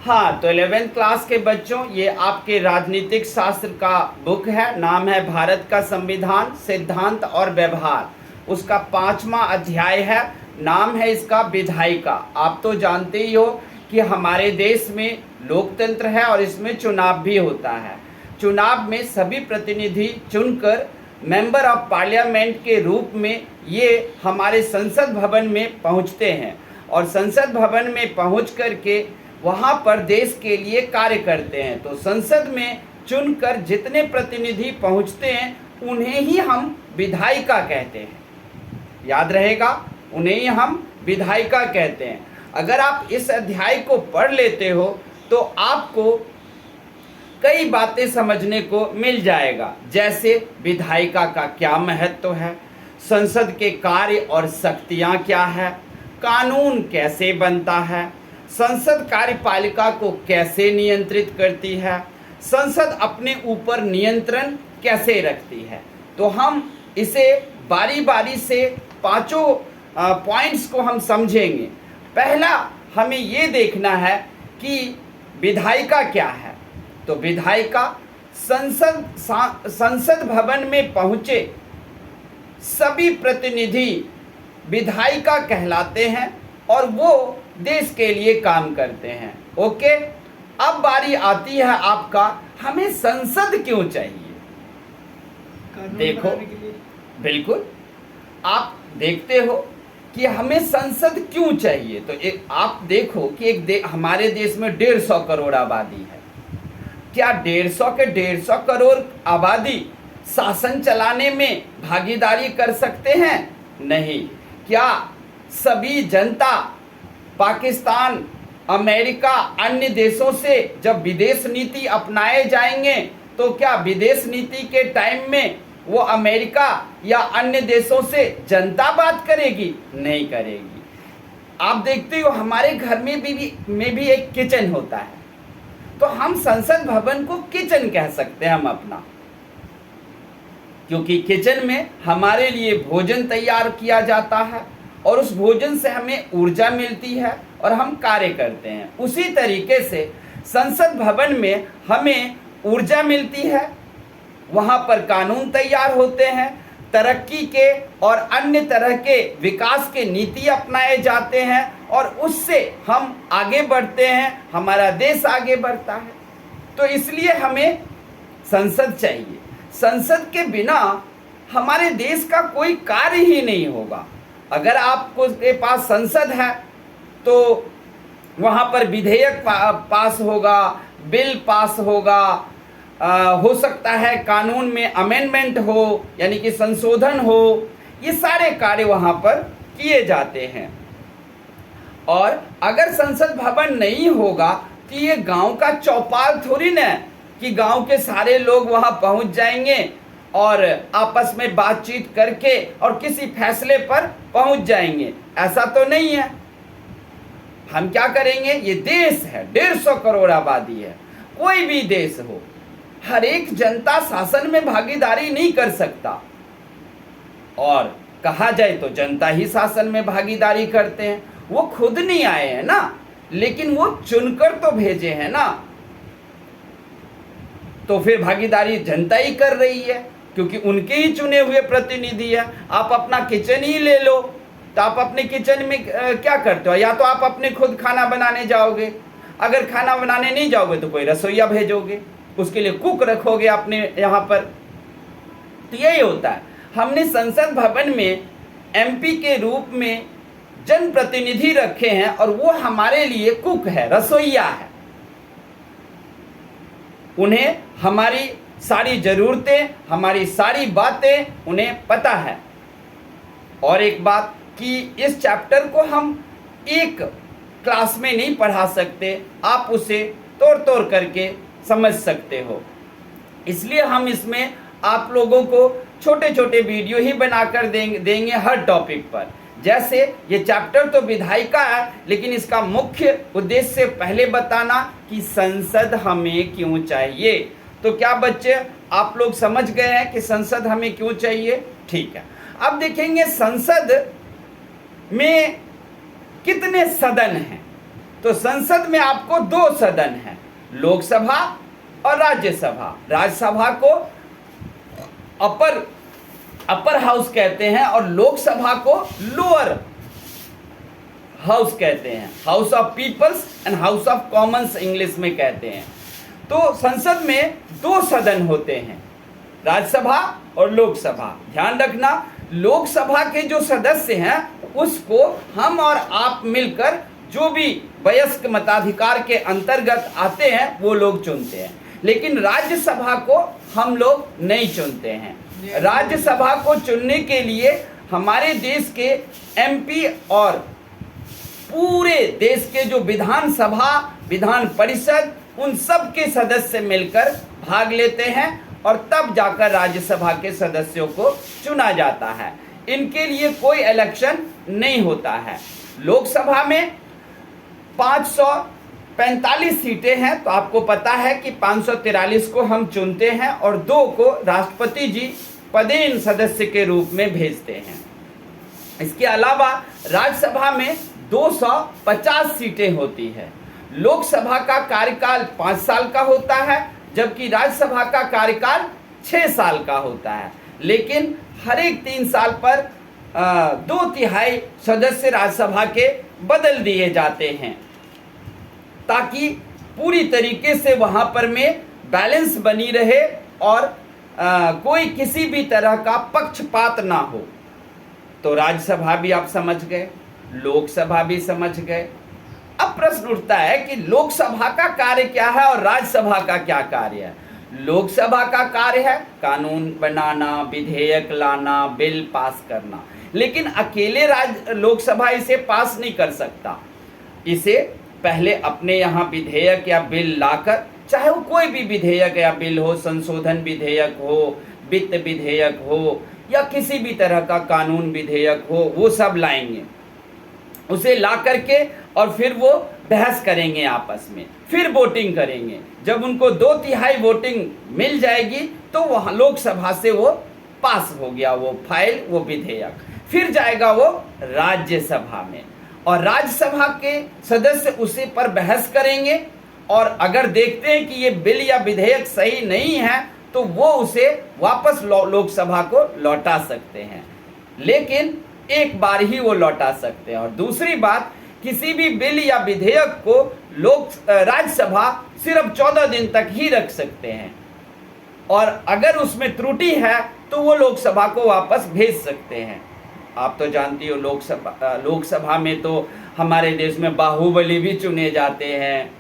हाँ, तो 11th class के बच्चों, ये आपके राजनीतिक शास्त्र का बुक है। नाम है भारत का संविधान, सिद्धांत और व्यवहार। उसका 5वां अध्याय है। नाम है इसका विधायिका। आप तो जानते ही हो कि हमारे देश में लोकतंत्र है और इसमें चुनाव भी होता है। चुनाव में सभी प्रतिनिधि चुनकर मेंबर ऑफ पार्लियामेंट के रूप में ये हमारे संसद भवन में पहुंचते हैं और संसद भवन में पहुंच करके वहां पर देश के लिए कार्य करते हैं। तो संसद में चुनकर जितने प्रतिनिधि पहुंचते हैं उन्हें ही हम विधायिका कहते हैं। याद रहेगा, उन्हें ही हम विधायिका कहते हैं। अगर आप इस अध्याय को पढ़ लेते हो तो आपको कई बातें समझने को मिल जाएगा, जैसे विधायिका का क्या महत्व है, संसद के कार्य और शक्तियां क्या है, कानून कैसे बनता है, संसद कार्यपालिका को कैसे नियंत्रित करती है, संसद अपने ऊपर नियंत्रण कैसे रखती है। तो हम इसे बारी बारी से पांचों पॉइंट्स को हम समझेंगे। पहला हमें ये देखना है कि विधायिका क्या है। तो विधायिका संसद भवन में पहुंचे सभी प्रतिनिधि विधायिका कहलाते हैं और वो देश के लिए काम करते हैं। ओके, अब बारी आती है आपका, हमें संसद क्यों चाहिए। देखो, बिल्कुल आप देखते हो कि हमें संसद क्यों चाहिए। तो आप देखो कि हमारे देश में 150 करोड़ आबादी है। क्या 150 के 150 करोड़ आबादी शासन चलाने में भागीदारी कर सकते हैं? नहीं। क्या सभी जनता पाकिस्तान, अमेरिका, अन्य देशों से जब विदेश नीति अपनाए जाएंगे तो क्या विदेश नीति के टाइम में वो अमेरिका या अन्य देशों से जनता बात करेगी? नहीं करेगी। आप देखते हो हमारे घर में भी एक किचन होता है, तो हम संसद भवन को किचन कह सकते हैं हम अपना, क्योंकि किचन में हमारे लिए भोजन तैयार किया जाता है और उस भोजन से हमें ऊर्जा मिलती है और हम कार्य करते हैं। उसी तरीके से संसद भवन में हमें ऊर्जा मिलती है, वहां पर कानून तैयार होते हैं, तरक्की के और अन्य तरह के विकास के नीति अपनाए जाते हैं और उससे हम आगे बढ़ते हैं, हमारा देश आगे बढ़ता है। तो इसलिए हमें संसद चाहिए। संसद के बिना हमारे देश का कोई कार्य ही नहीं होगा। अगर आपको के पास संसद है तो वहाँ पर विधेयक पास होगा, बिल पास होगा, हो सकता है कानून में अमेंडमेंट हो, यानी कि संशोधन हो, ये सारे कार्य वहाँ पर किए जाते हैं। और अगर संसद भवन नहीं होगा तो ये गांव का चौपाल थोड़ी ना कि गांव के सारे लोग वहाँ पहुँच जाएंगे और आपस में बातचीत करके और किसी फैसले पर पहुँच जाएंगे। ऐसा तो नहीं है। हम क्या करेंगे, ये देश है, 150 करोड़ आबादी है, कोई भी देश हो, हर एक जनता शासन में भागीदारी नहीं कर सकता। और कहा जाए तो जनता ही शासन में भागीदारी करते हैं। वो खुद नहीं आए हैं ना, लेकिन वो चुनकर तो भेजे हैं ना, तो फिर भागीदारी जनता ही कर रही है क्योंकि उनके ही चुने हुए प्रतिनिधि है। आप अपना किचन ही ले लो, तो आप अपने किचन में क्या करते हो? या तो आप अपने खुद खाना बनाने जाओगे, अगर खाना बनाने नहीं जाओगे तो कोई रसोईया भेजोगे, उसके लिए कुक रखोगे अपने यहाँ पर। तो यही होता है। हमने संसद भवन में एमपी के रूप में जनप्रतिनिधि रखे हैं और वो हमारे लिए कुक है, रसोईया है। उन्हें हमारी सारी जरूरतें, हमारी सारी बातें उन्हें पता है। और एक बात कि इस चैप्टर को हम एक क्लास में नहीं पढ़ा सकते, आप उसे तोड़ तोड़ करके समझ सकते हो। इसलिए हम इसमें आप लोगों को छोटे छोटे वीडियो ही बनाकर देंगे हर टॉपिक पर। जैसे ये चैप्टर तो विधायिका है, लेकिन इसका मुख्य उद्देश्य पहले बताना कि संसद हमें क्यों चाहिए। तो क्या बच्चे आप लोग समझ गए हैं कि संसद हमें क्यों चाहिए? ठीक है। अब देखेंगे संसद में कितने सदन हैं। तो संसद में आपको दो सदन है, लोकसभा और राज्यसभा। राज्यसभा को अपर हाउस कहते हैं और लोकसभा को लोअर हाउस कहते हैं, house of peoples and house of commons English में कहते हैं। तो संसद में दो सदन होते हैं, राज्यसभा और लोकसभा। ध्यान रखना, लोकसभा के जो सदस्य हैं उसको हम और आप मिलकर जो भी वयस्क मताधिकार के अंतर्गत आते हैं वो लोग चुनते हैं, लेकिन राज्यसभा को हम लोग नहीं चुनते हैं। राज्यसभा को चुनने के लिए हमारे देश के एमपी और पूरे देश के जो विधानसभा, विधान परिषद, उन सब के सदस्य मिलकर भाग लेते हैं और तब जाकर राज्यसभा के सदस्यों को चुना जाता है। इनके लिए कोई इलेक्शन नहीं होता है। लोकसभा में 545 सीटें हैं, तो आपको पता है कि 543 को हम चुनते हैं और 2 को राष्ट्रपति जी पदेन सदस्य के रूप में भेजते हैं। इसके अलावा राज्यसभा में 250 सीटें होती है। लोकसभा का कार्यकाल 5 साल का होता है, जबकि राज्यसभा का कार्यकाल 6 साल का होता है, लेकिन हर एक 3 साल पर 2/3 सदस्य राज्यसभा के बदल दिए जाते हैं, ताकि पूरी तरीके से वहाँ पर में बैलेंस बनी रहे और कोई किसी भी तरह का पक्षपात ना हो। तो राज्यसभा भी आप समझ गए, लोकसभा भी समझ गए। अब प्रश्न उठता है कि लोकसभा का कार्य क्या है और राज्यसभा का क्या कार्य है। लोकसभा का कार्य है कानून बनाना, विधेयक लाना, बिल पास करना, लेकिन अकेले लोकसभा इसे पास नहीं कर सकता। इसे पहले अपने यहाँ विधेयक या बिल लाकर, चाहे वो कोई भी विधेयक या बिल हो, संशोधन विधेयक हो, वित्त विधेयक हो या किसी भी तरह का कानून विधेयक हो, वो सब लाएंगे। उसे ला करके और फिर वो बहस करेंगे आपस में, फिर वोटिंग करेंगे। जब उनको 2/3 वोटिंग मिल जाएगी तो वह लोकसभा से वो पास हो गया वो फाइल, वो विधेयक, फिर जाएगा वो राज्यसभा में और राज्यसभा के सदस्य उसी पर बहस करेंगे और अगर देखते हैं कि ये बिल या विधेयक सही नहीं है तो वो उसे वापस लोकसभा को लौटा सकते हैं, लेकिन एक बार ही वो लौटा सकते हैं। और दूसरी बात, किसी भी बिल या विधेयक को राज्यसभा सिर्फ 14 दिन तक ही रख सकते हैं और अगर उसमें त्रुटि है तो वो लोकसभा को वापस भेज सकते हैं। आप तो जानती हो लोकसभा में तो हमारे देश में बाहुबली भी चुने जाते हैं,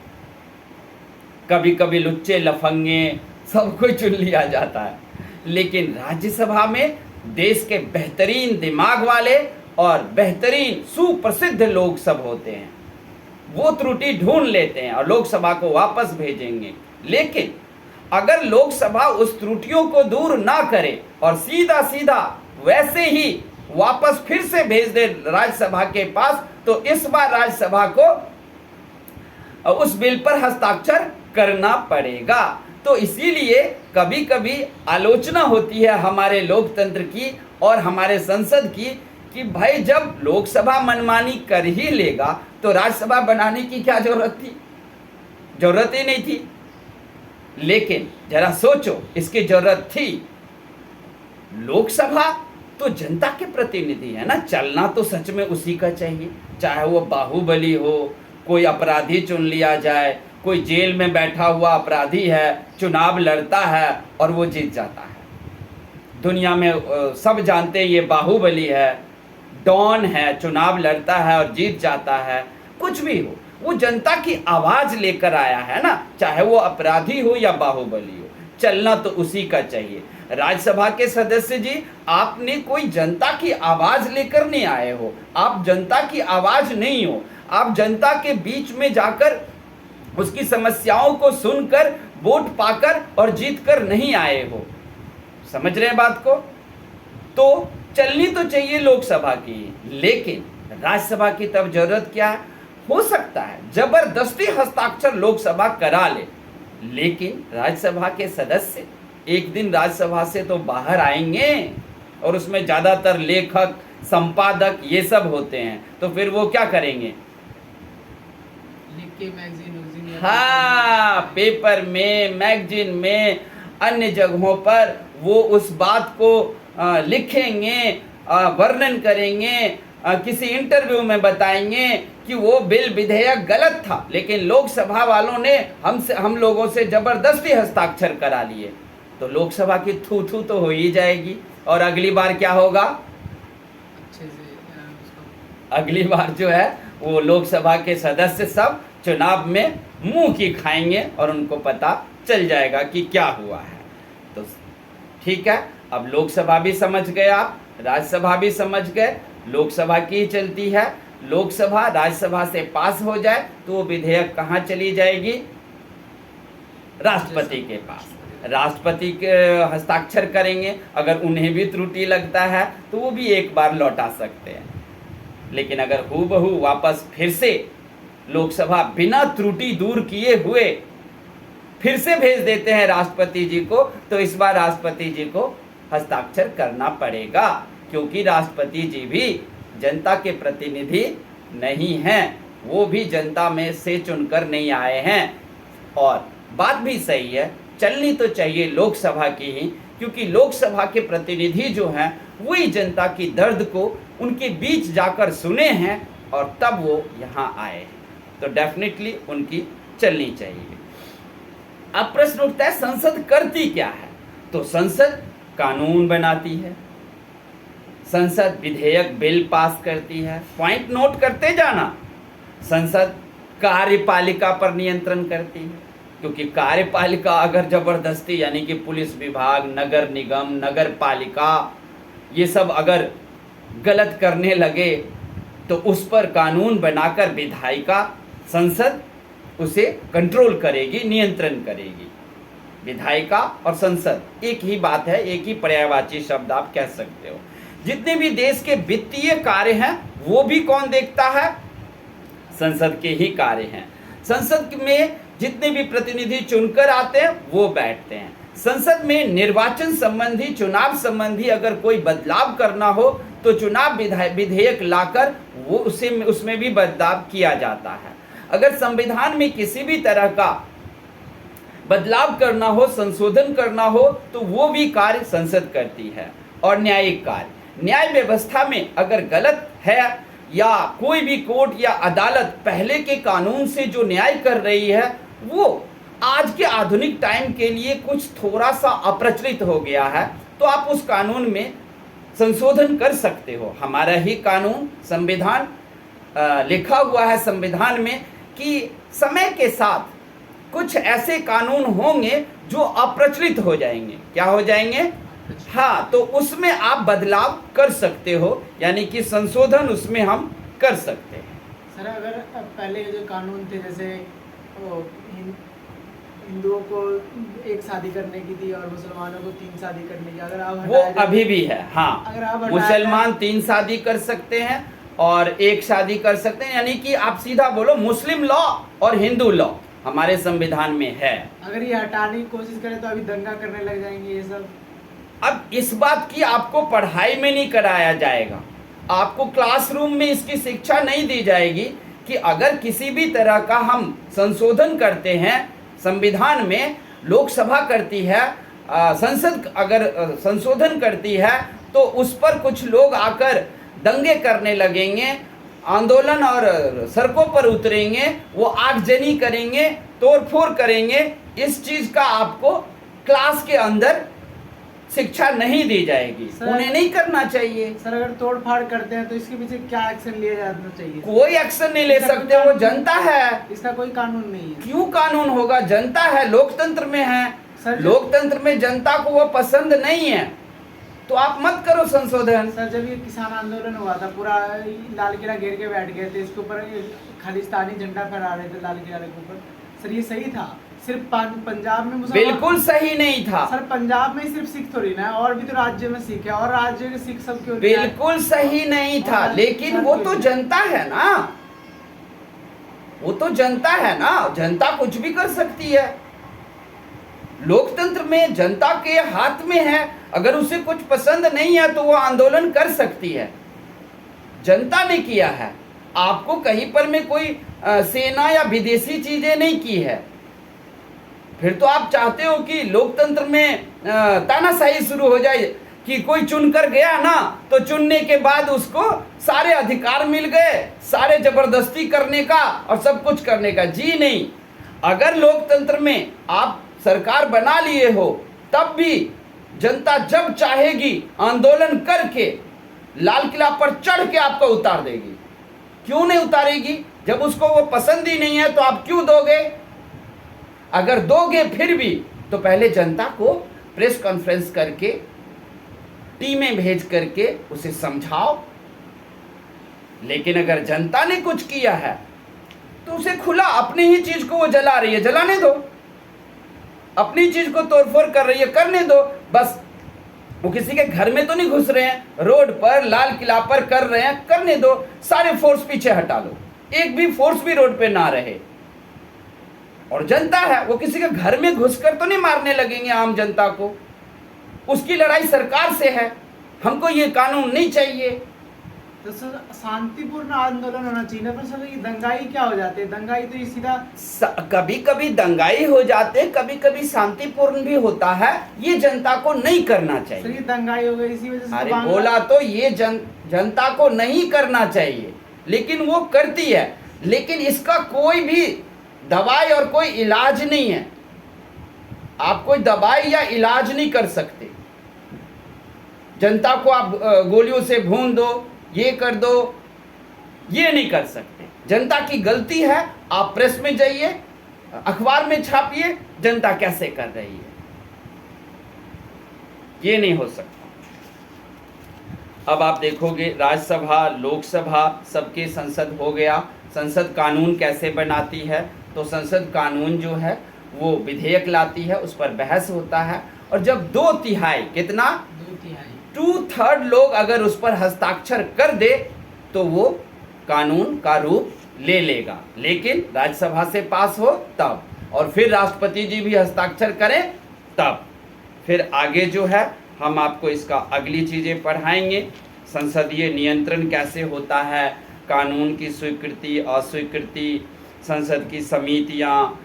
कभी कभी लुच्चे लफंगे सबको चुन लिया जाता है, लेकिन राज्यसभा में देश के बेहतरीन दिमाग वाले और बेहतरीन सुप्रसिद्ध लोग सब होते हैं, वो त्रुटि ढूंढ लेते हैं और लोकसभा को वापस भेजेंगे। लेकिन अगर लोकसभा उस त्रुटियों को दूर ना करे और सीधा सीधा वैसे ही वापस फिर से भेज दे राज्यसभा के पास, तो इस बार राज्यसभा को उस बिल पर हस्ताक्षर करना पड़ेगा। तो इसीलिए कभी कभी आलोचना होती है हमारे लोकतंत्र की और हमारे संसद की कि भाई जब लोकसभा मनमानी कर ही लेगा तो राज्यसभा बनाने की क्या जरूरत थी, जरूरत ही नहीं थी। लेकिन जरा सोचो, इसकी जरूरत थी। लोकसभा तो जनता के प्रतिनिधि है ना, चलना तो सच में उसी का चाहिए, चाहे वो बाहुबली हो, कोई अपराधी चुन लिया जाए, कोई जेल में बैठा हुआ अपराधी है, चुनाव लड़ता है और वो जीत जाता है। दुनिया में सब जानते हैं ये बाहुबली है, डॉन है, चुनाव लड़ता है और जीत जाता है। कुछ भी हो, वो जनता की आवाज लेकर आया है ना, चाहे वो अपराधी हो या बाहुबली हो, चलना तो उसी का चाहिए। राज्यसभा के सदस्य जी, आपने कोई जनता की आवाज लेकर नहीं आए हो, आप जनता की आवाज नहीं हो, आप जनता के बीच में जाकर उसकी समस्याओं को सुनकर वोट पाकर और जीतकर नहीं आए हो। समझ रहे हैं बात को? तो चलनी तो चाहिए लोकसभा की, लेकिन राज्यसभा की तब जरूरत क्या है? हो सकता है जबरदस्ती हस्ताक्षर लोकसभा करा ले, लेकिन राज्यसभा के सदस्य एक दिन राज्यसभा से तो बाहर आएंगे और उसमें ज्यादातर लेखक, संपादक ये सब होते हैं, तो फिर वो क्या करेंगे? के मैगजीन वैगजीन या हाँ, पेपर में, मैगजीन में, अन्य जगहों पर वो उस बात को लिखेंगे, वर्णन करेंगे, किसी इंटरव्यू में बताएंगे कि वो बिल विधेयक गलत था, लेकिन लोकसभा वालों ने हम लोगों से जबरदस्ती हस्ताक्षर करा लिए, तो लोकसभा की थू थू तो हो ही जाएगी। और अगली बार क्या होगा? अच्छे से उसको अगली बार जो है वो लोकसभा के सदस्य सब चुनाव में मुंह की खाएंगे और उनको पता चल जाएगा कि क्या हुआ है। तो ठीक है, अब लोकसभा भी समझ गए आप, राज्यसभा भी समझ गए। लोकसभा की चलती है, लोकसभा राज्यसभा से पास हो जाए तो वो विधेयक कहाँ चली जाएगी? राष्ट्रपति के पास। राष्ट्रपति के हस्ताक्षर करेंगे, अगर उन्हें भी त्रुटि लगता है तो वो भी एक बार लौटा सकते हैं, लेकिन अगर हूबहू वापस फिर से लोकसभा बिना त्रुटि दूर किए हुए फिर से भेज देते हैं राष्ट्रपति जी को, तो इस बार राष्ट्रपति जी को हस्ताक्षर करना पड़ेगा, क्योंकि राष्ट्रपति जी भी जनता के प्रतिनिधि नहीं हैं, वो भी जनता में से चुनकर नहीं आए हैं। और बात भी सही है, चलनी तो चाहिए लोकसभा की ही, क्योंकि लोकसभा के प्रतिनिधि जो हैं वही जनता की दर्द को उनके बीच जाकर सुने हैं और तब वो यहाँ आए हैं, तो डेफिनेटली उनकी चलनी चाहिए। अब प्रश्न उठता है संसद करती क्या है? तो संसद कानून बनाती है, संसद विधेयक बिल पास करती है, पॉइंट नोट करते जाना। संसद कार्यपालिका पर नियंत्रण करती है, क्योंकि कार्यपालिका अगर जबरदस्ती यानी कि पुलिस विभाग, नगर निगम, नगर पालिका ये सब अगर गलत करने लगे तो उस पर कानून बनाकर विधायिका संसद उसे कंट्रोल करेगी, नियंत्रण करेगी। विधायिका और संसद एक ही बात है, एक ही पर्यायवाची शब्द आप कह सकते हो। जितने भी देश के वित्तीय कार्य हैं वो भी कौन देखता है? संसद के ही कार्य हैं। संसद में जितने भी प्रतिनिधि चुनकर आते हैं वो बैठते हैं। संसद में निर्वाचन संबंधी, चुनाव संबंधी अगर कोई बदलाव करना हो तो चुनाव विधेयक लाकर वो उसमें भी बदलाव किया जाता है। अगर संविधान में किसी भी तरह का बदलाव करना हो, संशोधन करना हो, तो वो भी कार्य संसद करती है। और न्यायिक कार्य, न्याय व्यवस्था में अगर गलत है या कोई भी कोर्ट या अदालत पहले के कानून से जो न्याय कर रही है वो आज के आधुनिक टाइम के लिए कुछ थोड़ा सा अप्रचलित हो गया है, तो आप उस कानून में संशोधन कर सकते हो। हमारा ही कानून, संविधान लिखा हुआ है संविधान में कि समय के साथ कुछ ऐसे कानून होंगे जो अप्रचलित हो जाएंगे। क्या हो जाएंगे? हाँ, तो उसमें आप बदलाव कर सकते हो, यानी कि संशोधन उसमें हम कर सकते हैं। सर अगर पहले जो कानून थे, जैसे हिंदुओं को एक शादी करने की थी और मुसलमानों को 3 शादी करने की, अगर आप वो अभी भी है। हाँ, अगर आप मुसलमान 3 शादी कर सकते हैं और 1 शादी कर सकते हैं, यानी कि आप सीधा बोलो मुस्लिम लॉ और हिंदू लॉ हमारे संविधान में है। अगर ये हटाने की कोशिश करें तो अभी दंगा करने लग जाएंगे ये सब। अब इस बात की आपको पढ़ाई में नहीं कराया जाएगा, आपको क्लासरूम में इसकी शिक्षा नहीं दी जाएगी कि अगर किसी भी तरह का हम संशोधन करते हैं संविधान में, लोकसभा करती है, संसद अगर संशोधन करती है तो उस पर कुछ लोग आकर दंगे करने लगेंगे, आंदोलन और सड़कों पर उतरेंगे, वो आगजनी करेंगे, तोड़फोड़ करेंगे। इस चीज का आपको क्लास के अंदर शिक्षा नहीं दी जाएगी, उन्हें नहीं करना चाहिए। सर अगर तोड़ फाड़ करते हैं तो इसके पीछे क्या एक्शन लिया जाना चाहिए? कोई एक्शन नहीं ले सकते, वो जनता है, इसका कोई कानून नहीं है। क्यों कानून होगा? जनता है, लोकतंत्र में है। सर लोकतंत्र में जनता को वो पसंद नहीं है तो आप मत करो संशोधन। सर जब ये किसान आंदोलन हुआ था, पूरा लाल किला घेर के बैठ गए थे, इसके ऊपर खालिस्तानी झंडा फहरा रहे थे लाल किला के ऊपर। सर ये सही था? सिर्फ पंजाब में बिल्कुल सही नहीं था। सर पंजाब में सिर्फ सिख थोड़ी ना, और भी तो राज्य में सिख है, और राज्य के सिख सब क्यों? बिल्कुल सही नहीं था, लेकिन वो तो जनता है ना, वो तो जनता है ना, जनता कुछ भी कर सकती है। लोकतंत्र में जनता के हाथ में है, अगर उसे कुछ पसंद नहीं है तो वो आंदोलन कर सकती है। जनता ने किया है, आपको कहीं पर में कोई सेना या विदेशी चीजें नहीं की है। फिर तो आप चाहते हो कि लोकतंत्र में तानाशाही शुरू हो जाए कि कोई चुनकर गया ना तो चुनने के बाद उसको सारे अधिकार मिल गए, सारे जबरदस्ती करने का और सब कुछ करने का। जी नहीं, अगर लोकतंत्र में आप सरकार बना लिए हो तब भी जनता जब चाहेगी आंदोलन करके लाल किला पर चढ़ के आपको उतार देगी। क्यों नहीं उतारेगी? जब उसको वो पसंद ही नहीं है तो आप क्यों दोगे? अगर दोगे फिर भी तो पहले जनता को प्रेस कॉन्फ्रेंस करके टीमें भेज करके उसे समझाओ। लेकिन अगर जनता ने कुछ किया है तो उसे खुला, अपनी ही चीज को वो जला रही है, जलाने दो। अपनी चीज को तोड़फोड़ कर रही है, करने दो। बस वो किसी के घर में तो नहीं घुस रहे हैं, रोड पर लाल किला पर कर रहे हैं, करने दो। सारे फोर्स पीछे हटा लो, एक भी फोर्स भी रोड पे ना रहे। और जनता है, वो किसी के घर में घुसकर तो नहीं मारने लगेंगे आम जनता को। उसकी लड़ाई सरकार से है, हमको ये कानून नहीं चाहिए। तो सर शांतिपूर्ण आंदोलन होना चाहिए ना। पर सर ये दंगाई क्या हो जाते हैं? दंगाई तो ये सीधा कभी कभी दंगाई हो जाते, कभी कभी शांतिपूर्ण भी होता है। ये जनता को नहीं करना सर चाहिए। ये दंगाई हो गई, इसी वजह से अरे तो बोला तो ये जनता को नहीं करना चाहिए, लेकिन वो करती है। लेकिन इसका कोई भी दवाई और कोई इलाज नहीं है। आप कोई दवाई या इलाज नहीं कर सकते। जनता को आप गोलियों से भून दो, ये कर दो, ये नहीं कर सकते। जनता की गलती है। आप प्रेस में जाइए, अखबार में छापिए जनता कैसे कर रही है। ये नहीं हो सकता। अब आप देखोगे राज्यसभा, लोकसभा सबके संसद हो गया। संसद कानून कैसे बनाती है? तो संसद कानून जो है वो विधेयक लाती है, उस पर बहस होता है। और जब 2/3 कितना 2/3 लोग अगर उस पर हस्ताक्षर कर दे तो वो कानून का रूप ले लेगा। लेकिन राज्यसभा से पास हो तब, और फिर राष्ट्रपति जी भी हस्ताक्षर करें तब। फिर आगे जो है हम आपको इसका अगली चीज़ें पढ़ाएंगे। संसदीय नियंत्रण कैसे होता है, कानून की स्वीकृति अस्वीकृति, संसद की समितियाँ,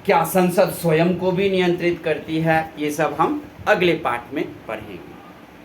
क्या संसद स्वयं को भी नियंत्रित करती है, ये सब हम अगले पाठ में पढ़ेंगे।